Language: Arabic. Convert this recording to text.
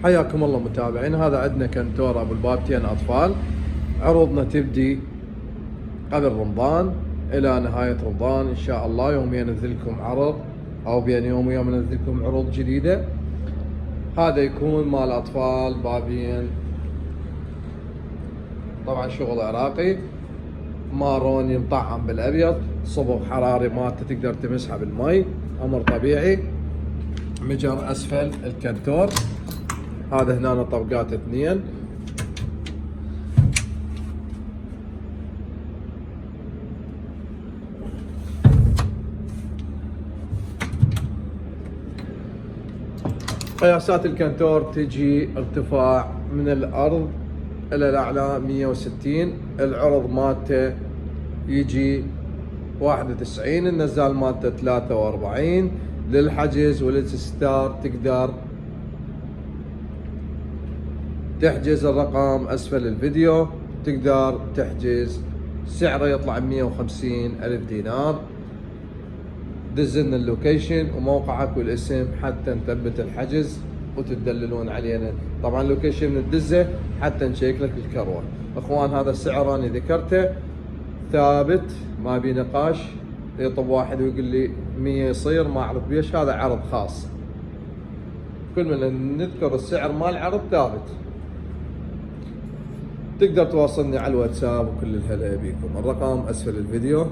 حياكم الله متابعين. هذا عندنا كنتور ابو البابتين اطفال. عروضنا تبدي قبل رمضان الى نهاية رمضان ان شاء الله. يوميا ننزل لكم عرض او بين يوم ويوم ننزل لكم عروض جديدة. هذا يكون مال اطفال بابين، طبعا شغل عراقي، ماروني مطعم بالابيض، صبغ حراري مالته تقدر تمسحه بالمي، امر طبيعي. مجر اسفل الكنتور. هذا هنا طبقات 2. قياسات الكنتور تجي ارتفاع من الارض الى الاعلى 160. العرض مالته يجي 91. النزال مالته 43. للحجز وللستار تقدر تحجز الرقم اسفل الفيديو، تقدر تحجز. سعره يطلع 150 ألف دينار. دزلنا اللوكيشن وموقعك والاسم حتى نثبت الحجز وتدللون علينا. طبعا اللوكيشن من الدزه حتى نشيك لك الكروه. اخوان هذا السعر انا ذكرته ثابت ما بي نقاش. يطب واحد ويقول لي 100 يصير ما اعرف بيش، هذا عرض خاص. كل من نذكر السعر مال العرض ثابت. تقدر تواصلني على الواتساب وكل الهلا بيكم. الرقم اسفل الفيديو.